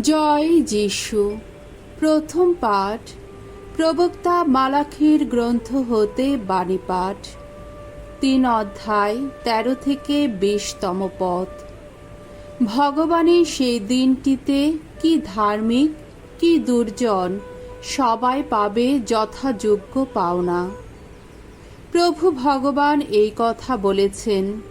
জয় যিশু। প্রথম পাঠ প্রবক্তা মালাখির গ্রন্থ হতে বাণী পাঠ ৩ অধ্যায় ১৩ থেকে ২০তম পদ। ভগবানের সেই দিনটিতে কি ধার্মিক কি দুর্জন সবাই পাবে যথাযোগ্য পাওনা। প্রভু ভগবান এই কথা বলেছেন,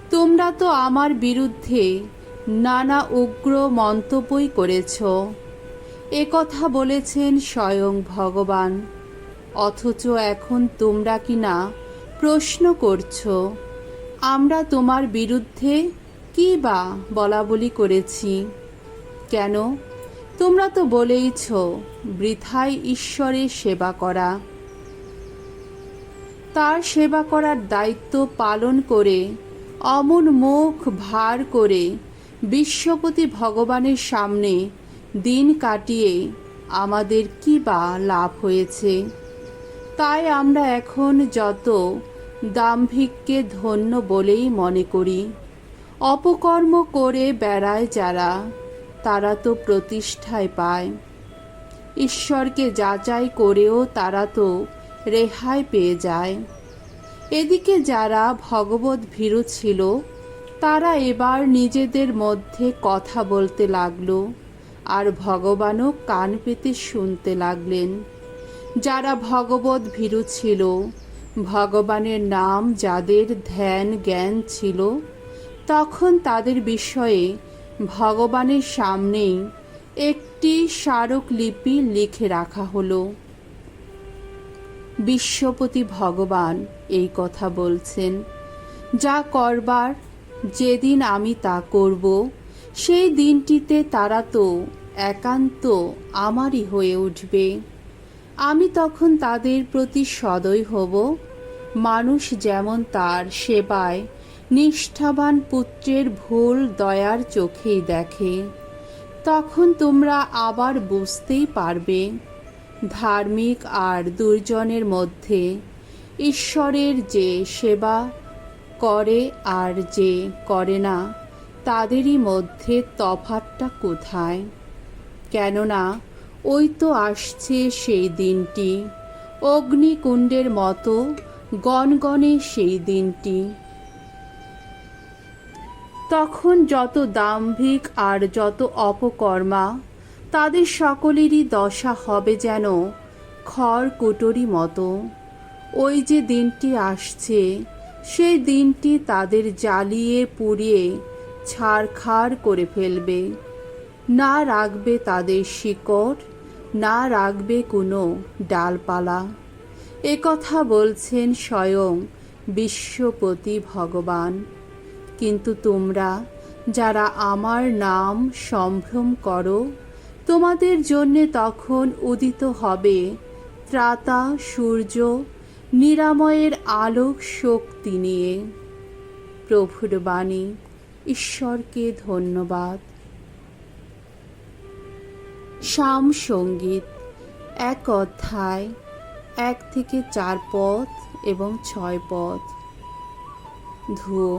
তোমরা তো আমার বিরুদ্ধে নানা উগ্র মন্তব্যই করেছ। এ কথা বলেছেন স্বয়ং ভগবান, অথচ এখন তোমরা কি না প্রশ্ন করছ আমরা তোমার বিরুদ্ধে কি বা বলাবলি করেছি। কেন? তোমরা তো বলেইছ বৃথায় ঈশ্বরের সেবা করা। তার সেবা করার দায়িত্ব পালন করে অমন মুখ ভার করে বিশ্বপতি ভগবানের সামনে দিন কাটিয়ে আমাদের কি বা লাভ হয়েছে। তাই আমরা এখন যত দাম্ভিককে ধন্য বলেই মনে করি। অপকর্ম করে বেড়ায় যারা, তারা তো প্রতিষ্ঠায় পায়। ঈশ্বরকে যাচাই করেও তারা তো রেহাই পেয়ে যায়। এদিকে যারা ভগবত ভীরু ছিল, তারা এবার নিজেদের মধ্যে কথা বলতে লাগলো, আর ভগবানও কান পেতে শুনতে লাগলেন। যারা ভগবত ভীরু ছিল, ভগবানের নাম যাদের ধ্যান জ্ঞান ছিল, তখন তাদের বিষয়ে ভগবানের সামনেই একটি স্মারকলিপি লিখে রাখা হলো। বিশ্বপতি ভগবান এই কথা বলছেন, যা করবার যেদিন আমি তা করব, সেই দিনটিতে তারা তো একান্ত আমারই হয়ে উঠবে। আমি তখন তাদের প্রতি সদয় হব। মানুষ যেমন তার সেবায় নিষ্ঠাবান পুত্রের ভুল দয়ার চোখেই দেখে, তখন তোমরা আবার বুঝতেই পারবে ধার্মিক আর দুর্জনের মধ্যে ঈশ্বরের যে সেবা করে আর যে করে না, তাদেরই মধ্যে তফাৎটা কোথায়। কেননা ওই তো আসছে সেই দিনটি, অগ্নিকুণ্ডের মতো গনগনে সেই দিনটি। তখন যত দাম্ভিক আর যত অপকর্মা, তাদের সকলেরই দশা হবে যেন খড়কুটোরই মতো। ওই যে দিনটি আসছে, সেই দিনটি তাদের জ্বালিয়ে পুড়িয়ে ছারখার করে ফেলবে। না রাখবে তাদের শিকড়, না রাখবে কোনো ডালপালা। এ কথা বলছেন স্বয়ং বিশ্বপতি ভগবান। কিন্তু তোমরা যারা আমার নাম সম্ভ্রম করো, তোমাদের জন্যে তখন উদিত হবে ত্রাতা সূর্য নিরাময়ের আলোক শক্তি নিয়ে। প্রভুর বাণী। ঈশ্বরকে ধন্যবাদ। শাম সঙ্গীত ১ অধ্যায় ১ থেকে ৪ পদ এবং ৬ পদ। ধুয়ো।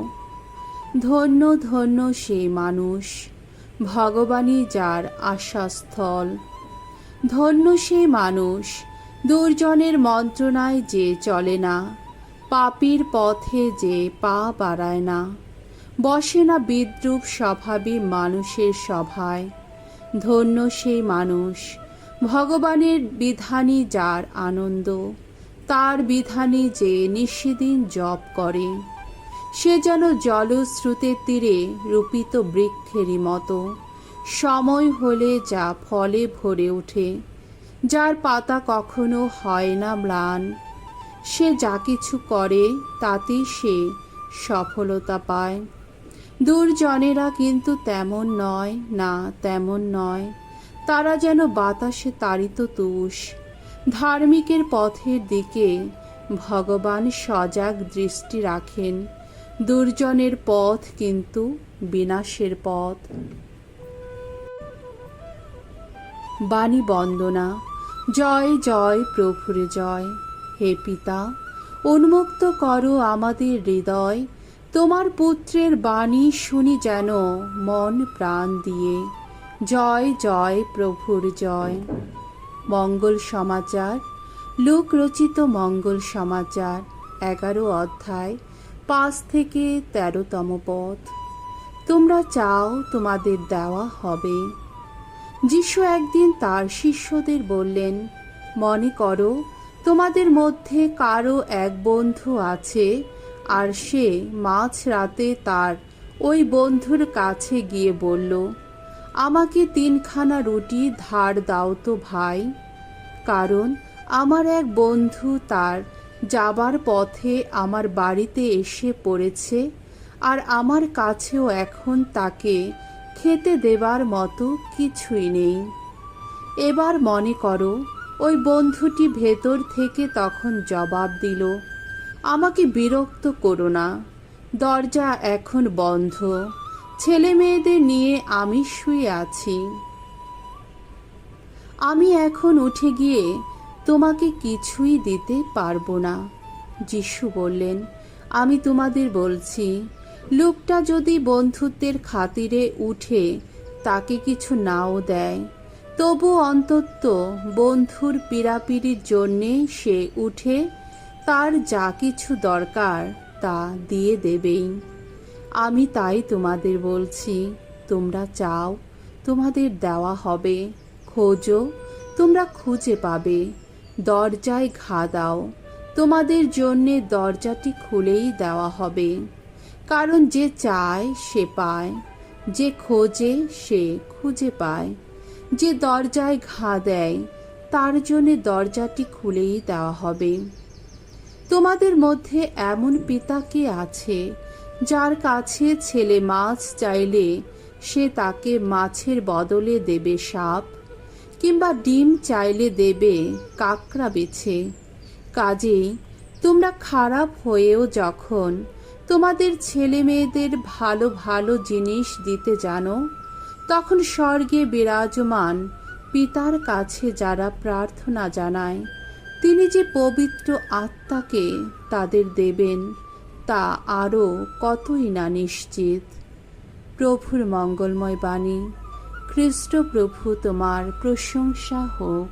ধন্য ধন্য সেই মানুষ, ভগবানই যার আশাস্থল। ধন্য সেই মানুষ, দুর্জনের মন্ত্রণায় যে চলে না, পাপীর পথে যে পা বাড়ায় না, বসে না বিদ্রূপ স্বভাবে মানুষের সভায়। ধন্য সেই মানুষ, ভগবানের বিধানই যার আনন্দ, তার বিধানই যে নিশিদিন জপ করে। সে যেন জলস্রোতের তীরে রূপিত বৃক্ষেরই মতো, সময় হলে যা ফলে ভরে ওঠে, যার পাতা কখনো হয় না ম্লান। সে যা কিছু করে তাতেই সে সফলতা পায়। দুর্জনেরা কিন্তু তেমন নয়, না তেমন নয়। তারা যেন বাতাসে তাড়িত তুষ। ধার্মিকের পথের দিকে ভগবান সজাগ দৃষ্টি রাখেন। দুর্জনের পথ কিন্তু বিনাশের পথ। বাণী বন্দনা। জয় জয় প্রভুর জয়। হে পিতা, উন্মুক্ত করো আমাদের হৃদয়, তোমার পুত্রের বাণী শুনি যেন মন প্রাণ দিয়ে। জয় জয় প্রভুর জয়। মঙ্গল সমাচার, লোক রচিত মঙ্গল সমাচার 11 অধ্যায় 5 থেকে 13তম পদ। তোমরা চাও তোমাদের দেওয়া হবে। যিশু একদিন তার শিষ্যদের বললেন, মনে করো তোমাদের মধ্যে কারো এক বন্ধু আছে, আর সে মাঝরাতে তার ওই বন্ধুর কাছে গিয়ে বলল, আমাকে 3খানা রুটি ধার দাও তো ভাই, কারণ আমার এক বন্ধু তার যাবার পথে আমার বাড়িতে এসে পড়েছে, আর আমার কাছেও এখন তাকে খেতে দেবার মতো কিছুই নেই। এবার মনে করো ওই বন্ধুটি ভেতর থেকে তখন জবাব দিল, আমাকে বিরক্ত করো না, দরজা এখন বন্ধ, ছেলে মেয়েদের নিয়ে আমি শুয়ে আছি, আমি এখন উঠে গিয়ে তোমাকে কিছুই দিতে পারবো না। যিশু বললেন, আমি তোমাদের বলছি, লোকটা যদি বন্ধুত্বের খাতিরে উঠে তাকে কিছু নাও দেয়, তবু অন্তত বন্ধুর পীড়াপিড়ির জন্যে সে উঠে তার যা কিছু দরকার তা দিয়ে দেবেই। আমি তাই তোমাদের বলছি, তোমরা চাও তোমাদের দেওয়া হবে, খোঁজো তোমরা খুঁজে পাবে, দরজায় ঘা দাও, তোমাদের জন্যে দরজাটি খুলেই দেওয়া হবে। কারণ যে চায় সে পায়, যে খোঁজে সে খুঁজে পায়, যে দরজায় ঘা দেয় তার জন্যে দরজাটি খুলেই দেওয়া হবে। তোমাদের মধ্যে এমন পিতা কে আছে, যার কাছে ছেলে মাছ চাইলে সে তাকে মাছের বদলে দেবে সাপ, কিংবা ডিম চাইলে দেবে কাঁকড়া বেছে? কাজেই তোমরা খারাপ হয়েও যখন তোমাদের ছেলে মেয়েদের ভালো ভালো জিনিস দিতে জানো, তখন স্বর্গে বিরাজমান পিতার কাছে যারা প্রার্থনা জানায়, তিনি যে পবিত্র আত্মাকে তাদের দেবেন তা আরও কতই না নিশ্চিত। প্রভুর মঙ্গলময় বাণী। খ্রিস্ট প্রভু তোমার প্রশংসা হোক।